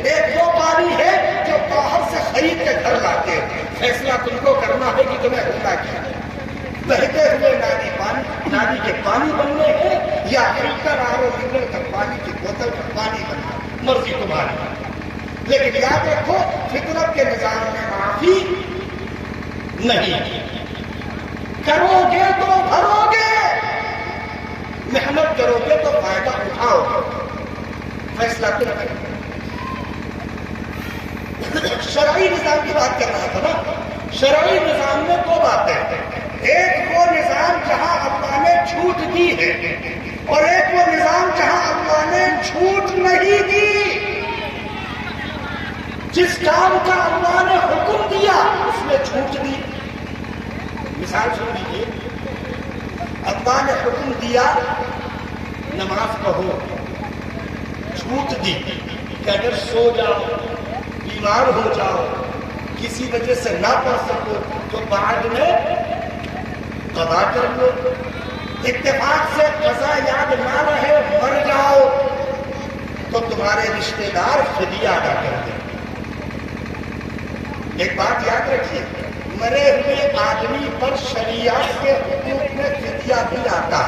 ایک وہ پانی ہے جو باہر سے خرید کے گھر لاتے ہیں. فیصلہ تم کو کرنا ہے کہ تمہیں ہونا کیا ہے. بہتے ہوئے نالی کے پانی بننے ہیں یا فلٹر آر او منرل کا پانی کی بوتل کا پانی بننا, مرضی تمہاری. لیکن یاد رکھو فطرت کے نظام میں معافی نہیں. کرو گے تو بھرو گے, محنت کرو گے تو فائدہ اٹھاؤ گے. فیصلہ تم کرو. شرعی نظام کی بات کر رہا تھا نا. شرعی نظام میں دو باتیں, ایک وہ نظام جہاں اللہ نے چھوٹ دی ہے اور ایک وہ نظام جہاں اللہ نے چھوٹ نہیں دی. جس کام کا اللہ نے حکم دیا اس میں چھوٹ دی. مثال سن لیجیے, اللہ نے حکم دیا نماز پڑھو, چھوٹ دی کہ اگر سو جاؤ, بیمار ہو جاؤ, کسی وجہ سے نہ پڑھ سکو تو بعد میں قضا کر لو. اتفاق سے قضا یاد نہ رہے, مر جاؤ تو تمہارے رشتے دار فدیہ ادا کر دیں. ایک بات یاد رکھیے, مرے ہوئے آدمی پر شریعت کے حقوق میں فدیہ بھی آتا.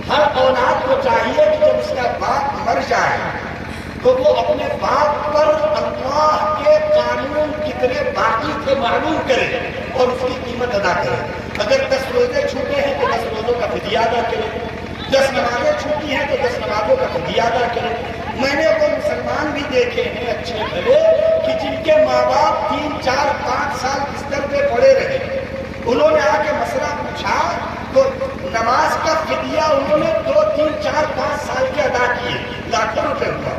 ہر اولاد کو چاہیے کہ جب اس کا باپ مر جائے تو وہ اپنے باپ پر اللہ کے قانون کتنے باقی تھے معلوم کرے اور اس کی قیمت ادا کرے. اگر 10 روزے چھوٹے ہیں تو 10 روزوں کا فدیہ ادا کرے, 10 نمازیں چھوٹی ہیں تو 10 نمازوں کا فدیہ ادا کرے. میں نے وہ مسلمان بھی دیکھے ہیں اچھے بھلے کہ جن کے ماں باپ 3, 4, 5 سال بستر پہ پڑے رہے, انہوں نے آ کے مسئلہ پوچھا تو نماز کا فدیہ انہوں نے 2, 3, 4, 5 سال کے ادا کیے, لاکھوں روپے ہوا.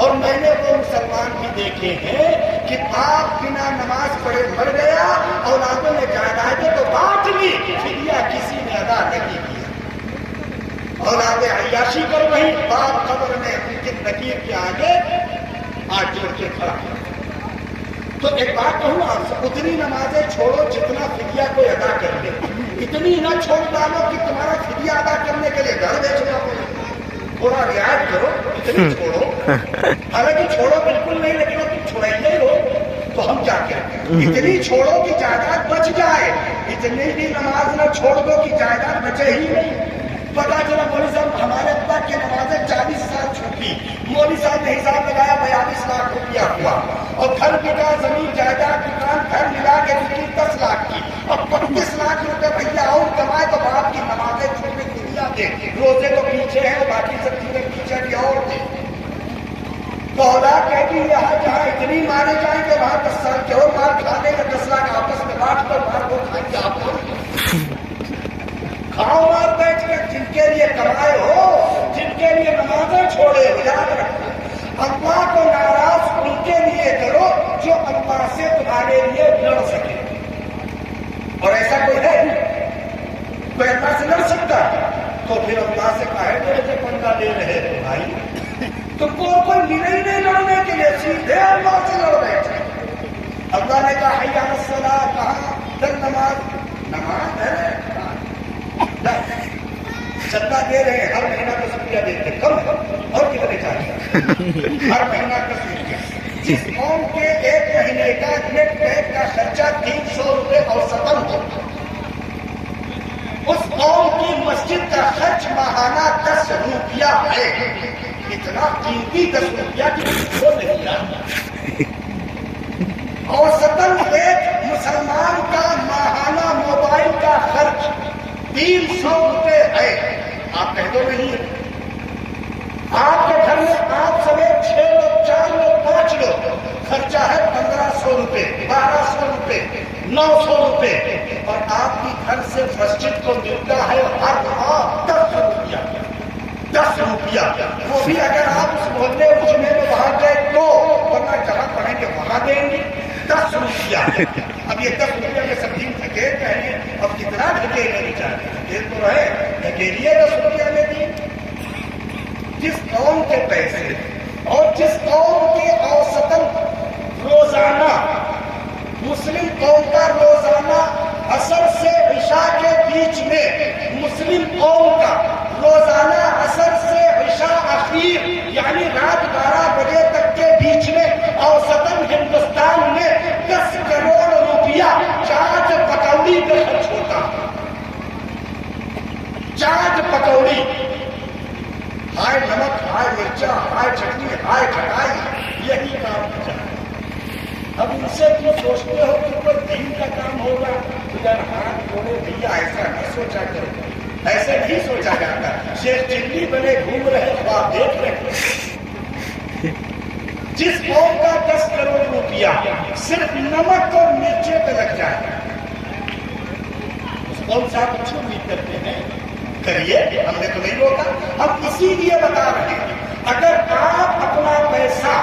اور میں نے وہ مسلمان بھی دیکھے ہیں کہ باپ بنا نماز پڑھے مر گیا, اولادوں نے جائیدادیں تو بانٹ لی, فدیہ کسی نے ادا نہیں کیا. اولادیں عیاشی کر رہی, باپ قبر میں ان کے نکیر کے آگے ہاتھ جوڑ کے کھڑا. تو ایک بات کہوں آپ سے, اتنی نمازیں چھوڑو جتنا فدیہ کوئی ادا کر لے. اتنی نہ چھوڑ ڈالو کہ تمہارا فدیہ ادا کرنے کے لیے گھر بیچنا پڑے. تھوڑا رعایت کرو, اتنی چھوڑو. حالانکہ چھوڑو بالکل نہیں, لیکن اب تم چھوڑائیے ہو تو ہم کیا کریں. اتنی چھوڑو کہ جائیداد بچ جائے, اتنی بھی نماز نہ چھوڑ دو کہ جائیداد بچے ہی نہیں. پتا چلا مولوی صاحب ہمارے ابا کی نمازیں 40 سال چھوٹی, مولوی صاحب نے حساب لگایا 42 لاکھ روپیہ ہوا, اور گھر بکا, زمین جائیداد دکان گھر ملا کے نکلی 10 لاکھ کی, اور 35 لاکھ روپے بھیا اور کمائے تو باپ کی نمازیں چھوٹے دنیا دے, روزے تو پیچھے ہیں اور باقی سب چیزیں پیچھے بھی اور دے. تو اولاد کہتی ہے یہاں جہاں اتنی مارے جائیں گے وہاں 10 سال کے اور مار کھا دیں گے, 10 لاکھ آپس میں بانٹ کر مار کو کھائیں گے. آپ کھاؤ مار بیٹھ کر, جن کے لیے کمائے ہو, جن کے لیے نمازیں چھوڑے ہو, یاد رکھو اللہ کو ناراض ان کے لیے کرو جو اللہ سے تمہارے لیے لڑ سکے. اور ایسا کوئی ہے کوئی اللہ سے لڑ سکتا تو پھر اللہ سے کہے تو پنگا لے رہے ہو بھائی, تم کو کوئی ملے ہی نہیں لڑنے کے لیے, سیدھے اللہ سے لڑ بیٹھے. اللہ نے کہا حی علی الصلاۃ, کہا چل نماز, نماز ہے چندہ دے رہے ہیں, ہر مہینہ کا روپیہ دیتے, کم اور کتنے چاہیے ہر مہینہ کا روپیہ. جس قوم کے 1 مہینے کا نیٹ پیک کا خرچہ 300 روپے اوسطاً ہو, اس قوم کی مسجد کا خرچ ماہانہ 10 روپیہ ہے. اتنا قیمتی 10 روپیہ کی وہ نہیں ہے. اوسطاً ایک مسلمان کا ماہانہ موبائل کا خرچ 300 روپے ہے. آپ کہہ دو نہیں ہے. آپ کے گھر میں آپ سمیت 6 لوگ, 4 لوگ, 5 لوگ, خرچہ ہے 1500 روپے, 1200 روپے, 900 روپے, اور آپ کی گھر سے مسجد کو ملتا ہے ہر ماہ 10 روپیہ. 10 روپیہ, وہ بھی اگر آپ اس محلے اجمے میں وہاں گئے تو, ورنہ جہاں پڑھیں گے وہاں دیں گے 10 روپیہ. اب یہ 10 روپیہ میں سب دن دھکیل کہیں, اب کتنا دھکیل نہیں چاہتے, دھکیل تو رہے, دھکیلیے 10 روپیہ میں دی. جس قوم کے پیسے اور جس قوم کے اوسطاً روزانہ, مسلم قوم کا روزانہ عصر سے عشاء کے بیچ میں, مسلم قوم کا روزانہ عصر سے عشاء اخیر یعنی رات 12 بجے تک کے بیچ مرچا، ہائے چٹنی، ہائے کھٹائی، یہی کام ہوتا ہے۔ اب ان سے تم سوچتے ہو کہ کوئی دین کا کام ہوگا، ادھر ہاتھ جوڑے بھیا ایسا نہ سوچا کرو، ایسے نہیں سوچا جاتا۔ شیخ چلی بنے گھوم رہے خواب دیکھ رہے، جس قوم کا 10 کروڑ روپیہ صرف نمک اور مرچے پہ لگ جائے، اس قوم سے آپ اچھی امید کرتے ہیں؟ کریے، ہم نے تو نہیں روکا، ہم اسی لیے بتا رہے ہیں اگر آپ اپنا پیسہ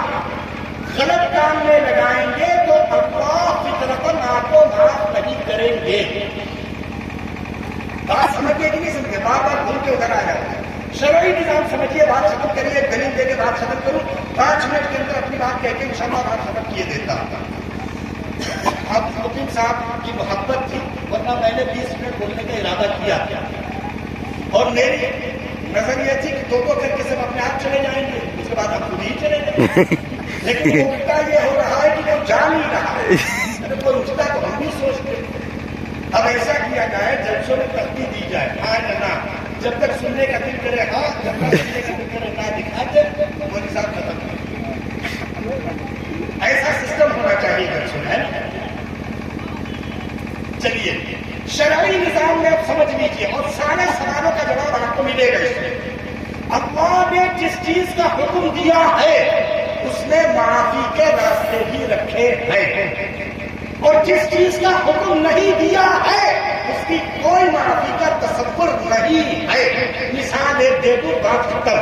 غلط کام میں لگائیں گے تو اللہ فطرتاً آپ کو معاف نہیں کریں گے۔ بات سمجھیے کہ نہیں سمجھے؟ بار بار بھول کے ادھر آ جاتے ہیں۔ شرعی نظام سمجھیے، بات ختم کریے، دلیل دے کے بات ختم کروں، 5 منٹ کے اندر اپنی بات کہہ کے انشاءاللہ بات ختم کیے دیتا ہوں۔ اب مقیم صاحب کی محبت تھی، ورنہ میں نے 20 منٹ بولنے کا ارادہ کیا اور میری نظر یہ تھی کہ دو کر کے سب اپنے آپ چلے جائیں گے، اس کے بعد ہم خود ہی چلے جائیں، لیکن الٹا یہ ہو رہا ہے کہ وہ جا نہیں رہا ہے۔ کوئی اٹھتا تو ہم بھی سوچتے اب ایسا کیا جائے جلسوں میں تختی دی جائے، ہاں یا نہ، جب تک سننے کا دل کرے ہاں، جب تک سننے کا دل کرے نہ دکھاتے وہ نظام ختم کر۔ ایسا سسٹم ہونا چاہیے جلسوں میں۔ چلیے شرعی نظام میں اب سمجھ لیجیے اور سارے سوالوں کا جواب آپ کو ملے گا۔ اس میں اللہ نے جس چیز کا حکم دیا ہے اس نے معافی کے راستے بھی رکھے ہیں، اور جس چیز کا حکم نہیں دیا ہے اس کی کوئی معافی کا تصور نہیں ہے۔ مثال ایک دے دوں، بات ختم۔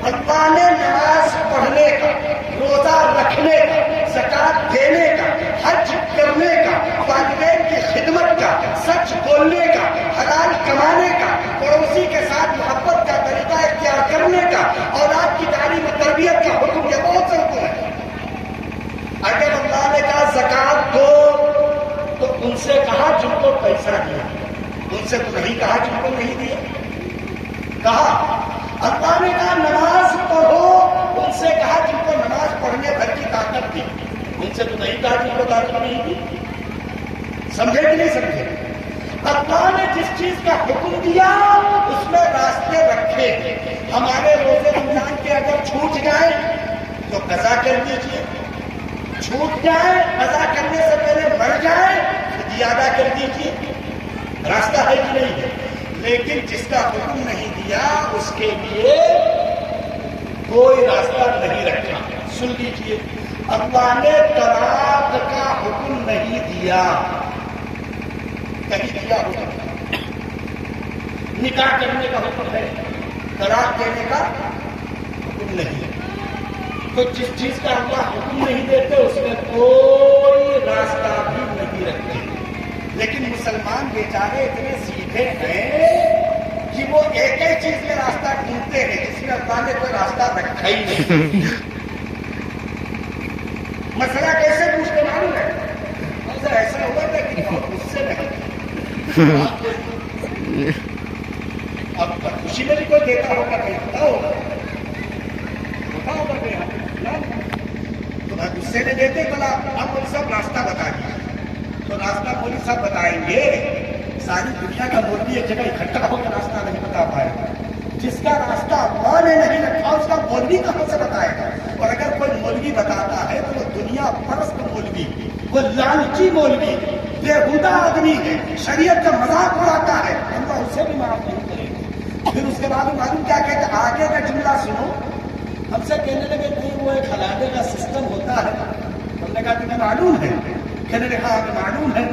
اللہ نے نماز پڑھنے کا، روزہ رکھنے کا، زکات دینے کا، حج کرنے کا، والدین کی خدمت کا، سچ بولنے کا، حلال کمانے کا، پڑوسی کے ساتھ محبت کا طریقہ اختیار کرنے کا، اولاد کی تعلیم و تربیت کا حکم، یہ بہت سے حکم ہے۔ اگر اللہ نے کہا زکات دو تو ان سے کہا جن کو پیسہ دیا، ان سے تو نہیں کہا جن کو نہیں دیا۔ کہا اللہ نے کہا نماز پڑھو، ان سے کہا جن کو نماز پڑھنے بھر کی طاقت دی، ان سے تو نہیں کہا جن کو طاقت نہیں دی۔ سمجھے کہ نہیں سمجھے؟ اللہ نے جس چیز کا حکم دیا اس میں راستے رکھے۔ ہمارے روزے رمضان کے اگر چھوٹ جائیں تو قضا کر دیجیے، چھوٹ جائے قضا کرنے سے پہلے مر جائے فدیہ ادا کر دیجیے، راستہ ہے کہ نہیں ہے؟ لیکن جس کا حکم نہیں دیا اس کے لیے کوئی راستہ نہیں رکھا۔ سن لیجیے، اللہ نے طلاق کا حکم نہیں دیا، کہیں دیا حکم؟ نکاح کرنے کا حکم ہے، طلاق دینے کا حکم نہیں ہے۔ تو جس چیز کا اللہ حکم نہیں دیتے اس میں کوئی راستہ بھی نہیں رکھتے۔ لیکن مسلمان بیچارے اتنے سیدھے ہیں کہ وہ ایک ہی چیز میں راستہ ڈھونڈتے ہیں جس میں اللہ نے کوئی راستہ رکھا ہی نہیں۔ مسئلہ کیسے پوچھتے معلوم ہے؟ ایسا ہوا تھا کہ اس سے نہیں، اب خوشی میں بھی کوئی دیتا ہوگا، کہیں ہوتا ہوگا تو غصے میں دیتے بلا اب مولوی صاحب راستہ بتا دیجیے، تو راستہ مولوی صاحب بتائیں گے؟ ساری دنیا کا مولوی ایک جگہ اکٹھا ہو کر راستہ نہیں بتا پائے گا۔ جس کا راستہ اللہ نے نہیں رکھا اس کا مولوی کہاں سے بتائے گا؟ اور اگر کوئی مولوی بتاتا ہے تو وہ دنیا پرست مولوی، وہ لالچی مولوی، بےہودہ آدمی ہے، شریعت کا مذاق اڑاتا ہے، اللہ اسے بھی معاف نہیں کرے گا۔ پھر اس کے بعد معلوم کیا کہتے ہیں؟ آگے کا جملہ سنو، ہم سے کہنے لگے نہیں وہ ایک خلانے کا سسٹم ہوتا ہے۔ ہم نے کہا تمہیں معلوم ہے؟ کہنے لگا ہمیں معلوم ہے۔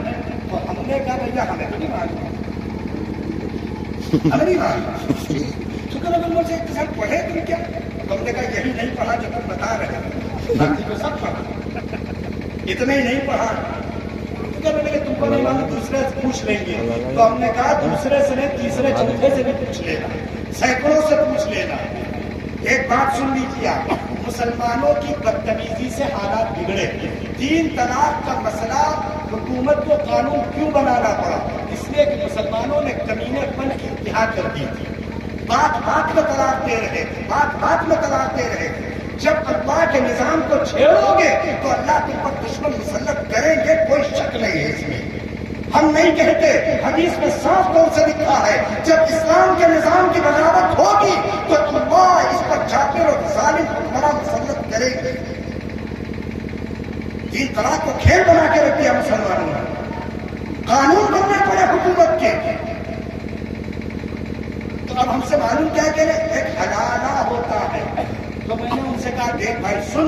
تو ہم نے کہا بھیا ہمیں تو نہیں معلوم، ہمیں نہیں معلوم۔ شکر اگر مجھ سے ایک ساتھ پڑھے تم کیا؟ ہم نے کہا یہی نہیں پڑھا جو تم بتا رہے، باقی تو سب پڑھا، اتنا ہی نہیں پڑھا۔ کہنے لگے تم کو نہیں معلوم، دوسرے سے پوچھ لیں گے۔ تو ہم نے کہا دوسرے سے نہیں، تیسرے چوتھے سے بھی پوچھ لینا، سینکڑوں سے پوچھ لینا۔ ایک بات سن لیجیے آپ، مسلمانوں کی بدتمیزی سے حالات بگڑے۔ 3 طلاق کا مسئلہ حکومت کو قانون کیوں بنانا پڑا؟ اس لیے کہ مسلمانوں نے کمینے پن کی انتہا کر دی تھی، بات بات میں طلاق دے رہے تھے، بات بات میں طلاق دے رہے تھے۔ جب اللہ کے نظام کو چھیڑو گے تو اللہ تم پر دشمن مسلط کریں گے، کوئی شک نہیں ہے اس میں۔ ہم نہیں کہتے، حدیث میں صاف طور سے لکھا ہے جب اسلام کے نظام کی بغاوت ہوگی تو اللہ اس پر جابر اور ظالم حکمراں مسلط کرے گی. تین طلاق کو کھیل بنا کے رکھ دیا مسلمانوں نے, قانون بننے پڑے حکومت کے. تو اب ہم سے معلوم کیا کرے, ایک حلالہ ہوتا ہے. تو میں نے ان سے کہا دیکھ بھائی سن,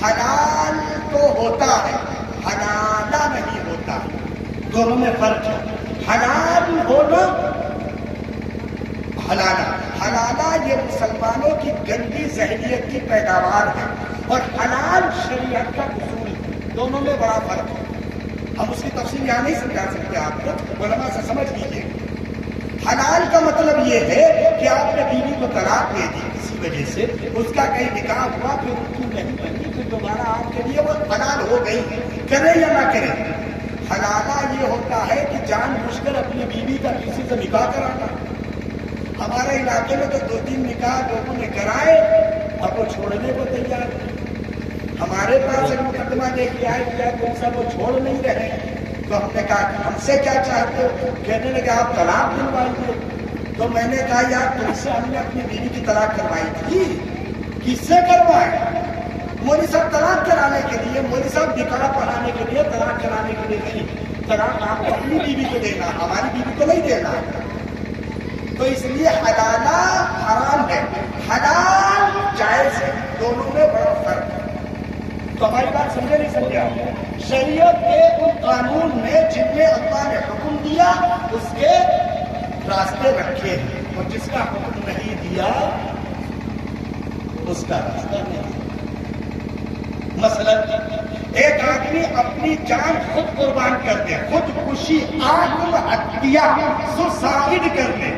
حلال تو ہوتا ہے, حلالہ نہیں ہوتا, دونوں میں فرق ہے. حلال ہونا, حلالہ یہ مسلمانوں کی گندی ذہنیت کی پیداوار ہے, اور حلال شریعت کا اصول ہے, دونوں میں بڑا فرق ہے. ہم اس کی تفصیل یہاں نہیں سمجھا سکتے, آپ کو علماء سے سمجھ لیجیے. حلال کا مطلب یہ ہے کہ آپ نے بیوی کو طلاق دے دی کسی وجہ سے, اس کا کہیں نکاح ہوا, پھر رکو نہیں بنی, پھر دوبارہ آپ کے لیے وہ حلال ہو گئی, کرے یا نہ کرے. حلالہ یہ ہوتا ہے کہ جان بوجھ کر اپنی بیوی کا کسی سے نکاح کرانا. ہمارے علاقے میں تو 2-3 نکاح لوگوں نے کرائے, اب وہ چھوڑنے کو تیار ہے. ہمارے پاس ایک مقدمہ لے کے آئے کیا کون سا وہ چھوڑ نہیں رہے. تو ہم نے کہا کہ ہم سے کیا چاہتے ہو, کہنے لگے آپ طلاق دلوائیے. تو میں نے کہا یار تم سے ہم نے اپنی بیوی کی طلاق کروائی تھی, کس سے کروائے؟ مولوی صاحب طلاق کرانے کے لیے, مولوی صاحب نکاح پڑھانے کے لیے, طلاق کرانے کے لیے نہیں. طلاق آپ اپنی بیوی کو دینا, ہماری بیوی کو نہیں دینا. تو اس لیے حلالہ حرام ہے, حلال جائز ہے, دونوں میں بڑا فرق ہے. تو ہماری بات سمجھے نہیں سمجھے؟ شریعت کے ان قانون میں جن میں اللہ نے حکم دیا اس کے راستے رکھے ہیں, اور جس کا حکم نہیں دیا اس کا راستہ نہیں. مثلا ایک آدمی اپنی جان خود قربان کر دے, خودکشی آتم ہتیا سوسائڈ کر دے,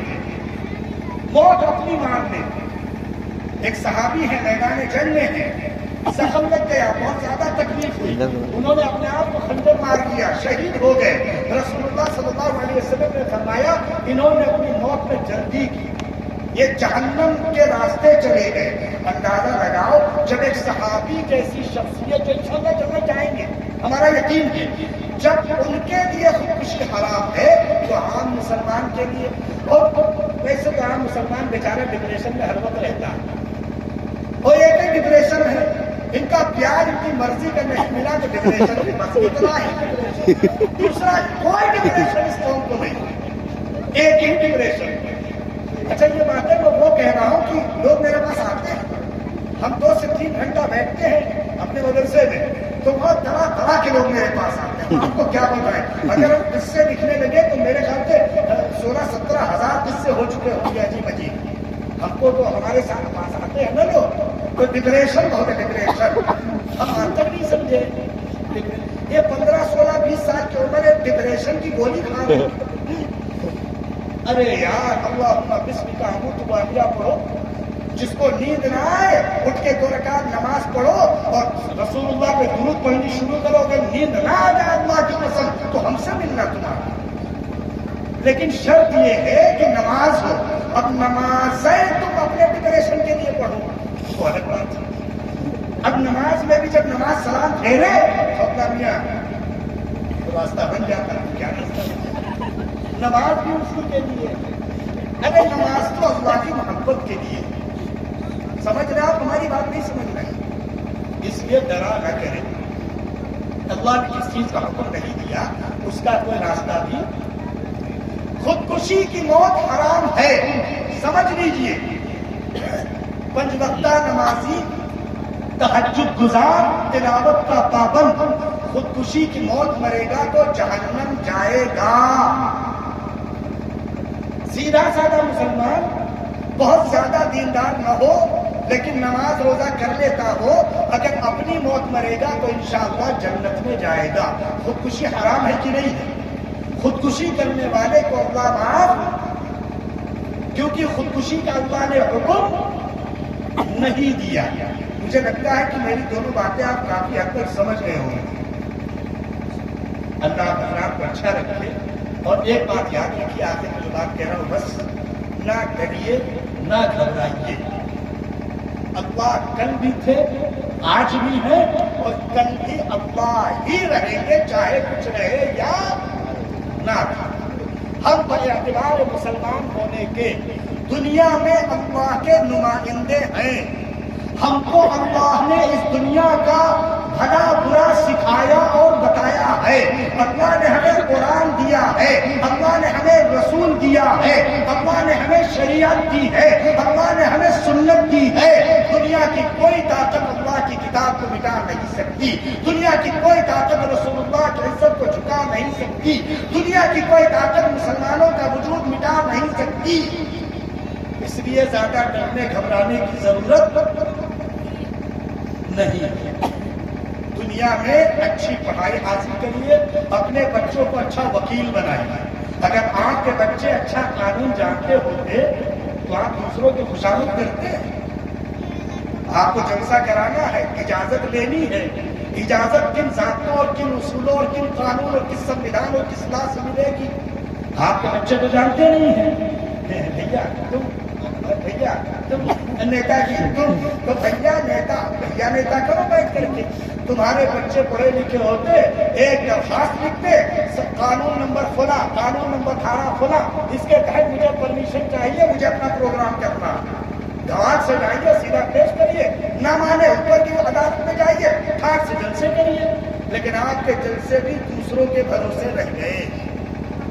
موت اپنی مار دے. ایک صحابی ہے میدان جنگ میں ہے, زخم لگ گیا, بہت زیادہ تکلیف ہوئی, انہوں نے اپنے آپ کو خنجر مار دیا, شہید ہو گئے. رسول اللہ صلی اللہ علیہ وسلم نے فرمایا انہوں نے اپنی موت میں جلدی کی, یہ جہنم کے راستے چلے گئے. اندازہ لگاؤ جب ایک صحابی جیسی شخصیت جو انشاءاللہ جنت جائیں گے, ہمارا یقین ہے, جب ان کے لیے خودکشی حرام ہے تو عام مسلمان کے لیے, اور ویسے تو عام مسلمان بیچارہ ڈپریشن میں ہر وقت رہتا ہے. اور ایک ہی ڈپریشن ہے, ان کا پیار ان کی مرضی کا نہیں ملا تو ڈپریشن بھی بس اتنا ہی. دوسرا کوئی ڈپریشن اس قوم کو نہیں, ایک ہی ڈپریشن. اچھا یہ بات ہے میں وہ کہہ رہا ہوں کہ لوگ میرے پاس آتے ہیں, ہم 2 سے 3 گھنٹہ بیٹھتے ہیں اپنے مدرسے میں, تو بہت طرح کے لوگ میرے پاس آتے ہیں. آپ کو کیا بتائیں, اگر ہم قصے لکھنے لگے تو میرے خیال سے 16-17 ہزار قصے ہو چکے ہوں گے عجیب عجیب. ہم کو تو ہمارے ساتھ پاس آتے ہیں نا لوگ, تو ڈپریشن بہت ہے, ڈپریشن ہم آج تک نہیں سمجھے. یہ 15-16-20 سال کی عمر ہے, ڈپریشن کی گولی کھا رہے. ارے یار اللہم بسمک اموت واحیہ پڑھو, جس کو نیند نہ آئے اٹھ کے 2 رکعت نماز پڑھو اور رسول اللہ پہ درود پڑھنی شروع کرو. اگر نیند نہ آ جائے اللہ کی قسم تو ہم سے ملنا تمہارا, لیکن شرط یہ ہے کہ نماز ہو. اب نمازیں تم اپنے ڈپریشن کے لیے پڑھو تو الگ بات ہے. اب نماز میں بھی جب نماز سلام پھیرے تو اپنا میاں راستہ بن جاتا ہے. کیا راستہ ہے؟ نماز بھی اسی کے لیے. ارے نماز تو اللہ کی محبت کے لیے. سمجھ رہے آپ ہماری بات نہیں سمجھ رہے, اس لیے ڈرا نہ کریں. اللہ نے جس چیز کا حکم نہیں دیا اس کا کوئی راستہ بھی. خودکشی کی موت حرام ہے, سمجھ لیجئے. 5 وقتہ نمازی, تہجد گزار, تلاوت کا پابند خودکشی کی موت مرے گا تو جہنم جائے گا. سیدھا سادہ مسلمان بہت زیادہ دیندار نہ ہو لیکن نماز روزہ کر لیتا ہو, اگر اپنی موت مرے گا تو انشاءاللہ جنت میں جائے گا. خودکشی حرام ہے کہ نہیں ہے؟ خودکشی کرنے والے کو اللہ معاف, کیونکہ خودکشی کا اللہ نے حکم نہیں دیا. مجھے لگتا ہے کہ میری دونوں باتیں آپ کافی حد تک سمجھ گئے ہوں گے. اللہ آپ کو اچھا رکھے. اور ایک بات یاد رکھیے, آخر میں جو بات کہہ رہا ہوں, بس نہ ڈریے نہ گھبرائیے. اللہ کل بھی تھے, آج بھی ہیں, اور کل بھی اللہ ہی رہیں گے, چاہے کچھ رہے یا نہ. ہم پر اعتبار مسلمان ہونے کے دنیا میں اللہ کے نمائندے ہیں. ہم کو اللہ نے اس دنیا کا بھلا برا سکھایا اور بتایا ہے. اللہ نے ہمیں قرآن دیا ہے, اللہ نے ہمیں رسول دیا ہے, اللہ نے ہمیں شریعت دی ہے, اللہ نے ہمیں سنت دی ہے. دنیا کی کوئی طاقت اللہ کی کتاب کو مٹا نہیں سکتی. دنیا کی کوئی طاقت رسول اللہ کی عزت کو جھکا نہیں سکتی. دنیا کی کوئی طاقت مسلمانوں کا وجود مٹا نہیں سکتی. اس لیے زیادہ ڈرنے گھبرانے کی ضرورت نہیں. دنیا میں اچھی پڑھائی حاصل کریے, اپنے بچوں کو اچھا وکیل بنائیے. اگر آپ کے بچے اچھا قانون جانتے ہوتے تو آپ دوسروں کی خوشامد کرتے. آپ کو جلسہ کرانا ہے, اجازت لینی ہے. اجازت کن ضابطوں اور کن اصولوں اور کن قانون اور کس سنویدھان اور کس لا سے ملے گی؟ آپ کے بچے تو جانتے نہیں ہیں. بھیا تم نیتا جی, تم تو بھیا نیتا کرو بیٹھ کر کے. تمہارے بچے پڑھے لکھے ہوتے, ایک درخواست لکھتے, قانون نمبر فلاں, قانون نمبر 18 فلاں, اس کے تحت مجھے پرمیشن چاہیے, مجھے اپنا پروگرام کرنا. دھوان سے جائیے, سیدھا پیش کریے, نہ مانے اوپر کی عدالت میں جائیے, ٹھاٹ سے جلسے کریے. لیکن آپ کے جلسے بھی دوسروں کے بھروسے رہ گئے.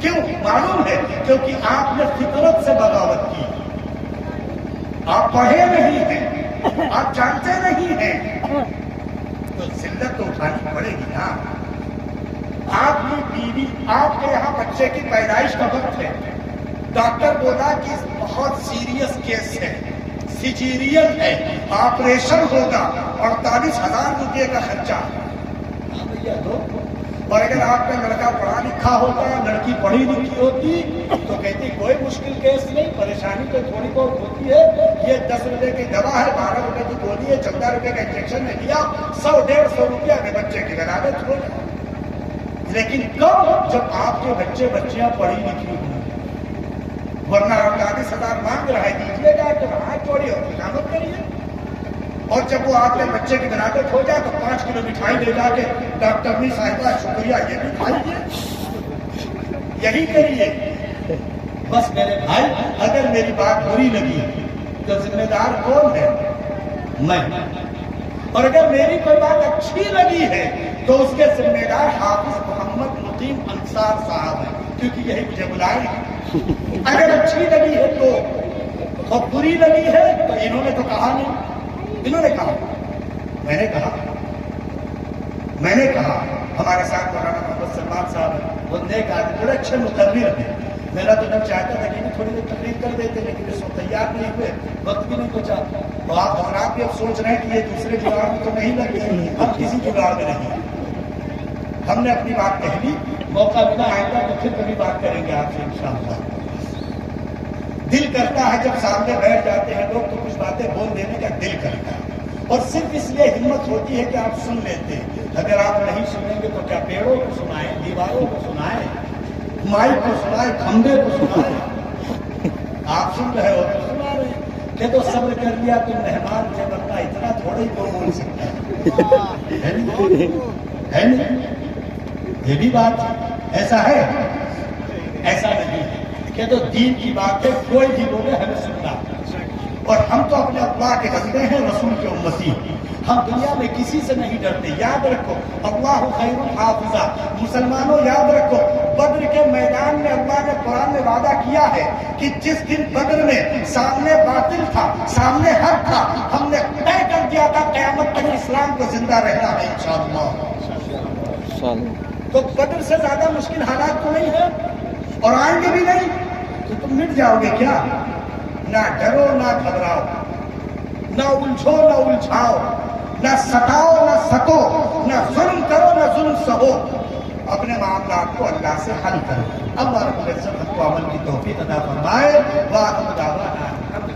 کیوں؟ معلوم ہے کیونکہ آپ نے فطرت سے بغاوت کی. آپ پڑھے نہیں ہیں, آپ جانتے نہیں ہیں, تو ذلت تو اٹھانی پڑے گی نا. آپ کی بیوی, آپ کے یہاں بچے کی پیدائش کا وقت ہے, ڈاکٹر بولا کہ بہت سیریس کیس ہے, سیجیرین ہے, آپریشن ہوگا, 48,000 روپے کا خرچہ. ہاں بھیا دو. اور اگر آپ کا لڑکا پڑھا لکھا ہوتا, لڑکی پڑھی لکھی ہوتی, تو کہتی کوئی مشکل کیس نہیں, پریشانی تو تھوڑی بہت ہوتی ہے, یہ 10 روپے کی دوا ہے, 12 روپے کی گولی ہے, 14 روپے کا انجیکشن نے دیا, 100-150 روپیہ میں بچے کی ولادت ہو جائے. لیکن کب؟ جب آپ کے بچے بچیاں پڑھی لکھی ہوں. ورنہ 48,000 مانگ رہا ہے, دیجیے گا تو ہاتھ جوڑیے اور خوشامد کریے. اور جب وہ آپ کے بچے کی ولادت ہو جائے تو 5 کلو مٹھائی لے جا کے ڈاکٹرنی صاحبہ شکریہ, یہ بھی کھائیے, یہی کریے. بس میرے بھائی, اگر میری بات بری لگی تو ذمہ دار کون ہے؟ میں. اور اگر میری کوئی بات اچھی لگی ہے تو اس کے ذمہ دار حافظ محمد مقیم انصار صاحب ہیں, کیونکہ یہی مجھے بلائے. اگر اچھی لگی ہے تو, اور بری لگی ہے تو انہوں نے تو کہا نہیں. انہوں نے کہا, میں نے کہا ہمارے ساتھ مولانا محمد سلمان صاحب ہیں, وہ نیک آدمی, بڑے اچھے مقرر ہیں. میرا تو جب چاہتا تھا کہ تھوڑی دیر تقریر کر دیتے, لیکن اس وقت تیار نہیں ہوئے, وقت بھی نہیں پہنچا. تو آپ حضرات بھی اب سوچ رہے ہیں کہ یہ دوسرے جگاڑ میں تو نہیں لگ گئے, ہم کسی جگاڑ میں نہیں. ہم نے اپنی بات کہہ لی, موقع ملا آئندہ تو پھر کبھی بات کریں گے آپ سے انشاءاللہ. دل کرتا ہے جب سامنے بیٹھ جاتے ہیں لوگ تو کچھ باتیں بول دینے کا دل کرتا ہے, اور صرف اس لیے ہمت ہوتی ہے کہ آپ سن لیتے ہیں. اگر آپ نہیں سنیں گے تو کیا پیڑوں کو سنائیں, دیواروں کو سنائیں, مائک کو سنائیں, کھمبے کو سنائیں. آپ سن رہے ہو تو سنا رہے ہیں. کہ تو صبر کر لیا تو مہمان سے بننا اتنا تھوڑا ہی کوئی بول سکتا ہے نہیں. یہ بھی بات ایسا ہے, ایسا نہیں ہے. کہ تو دین کی بات ہے, کوئی بھی بولے ہمیں سننا. اور ہم تو اپنے اللہ کے بندے ہیں, رسول کے امتی. ہم دنیا میں کسی سے نہیں ڈرتے. یاد رکھو, اللہ خیر الحافظہ. مسلمانوں یاد رکھو, بدر کے میدان میں اللہ نے قرآن میں وعدہ کیا ہے کہ جس دن بدر میں سامنے باطل تھا, سامنے حق تھا, ہم نے طے کر دیا تھا قیامت تک اسلام کو زندہ رہنا ہے انشاءاللہ. تو بدر سے زیادہ مشکل حالات تو نہیں ہے, اور آئیں گے بھی نہیں. تو تم مٹ جاؤ گے کیا؟ نہ ڈرو نہ گھبراؤ, نہ الجھو نہ الجھاؤ, نہ ستاؤ نہ ستو, نہ ظلم کرو نہ ظلم سہو. اپنے معاملات کو اللہ سے حل کرو. اللہ رب العزت ہم کو عمل کی توفیق عطا فرمائے. وآخر دعوانا الحمدللہ.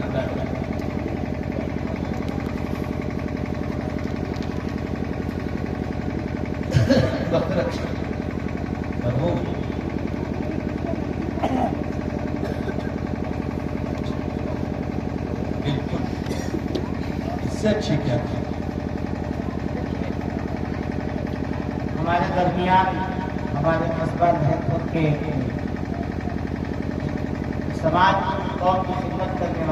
اچھی کیا ہمارے درمیان ہمارے قصبہ مہتپور کے سماج کی قوم کی خدمت کرنے والے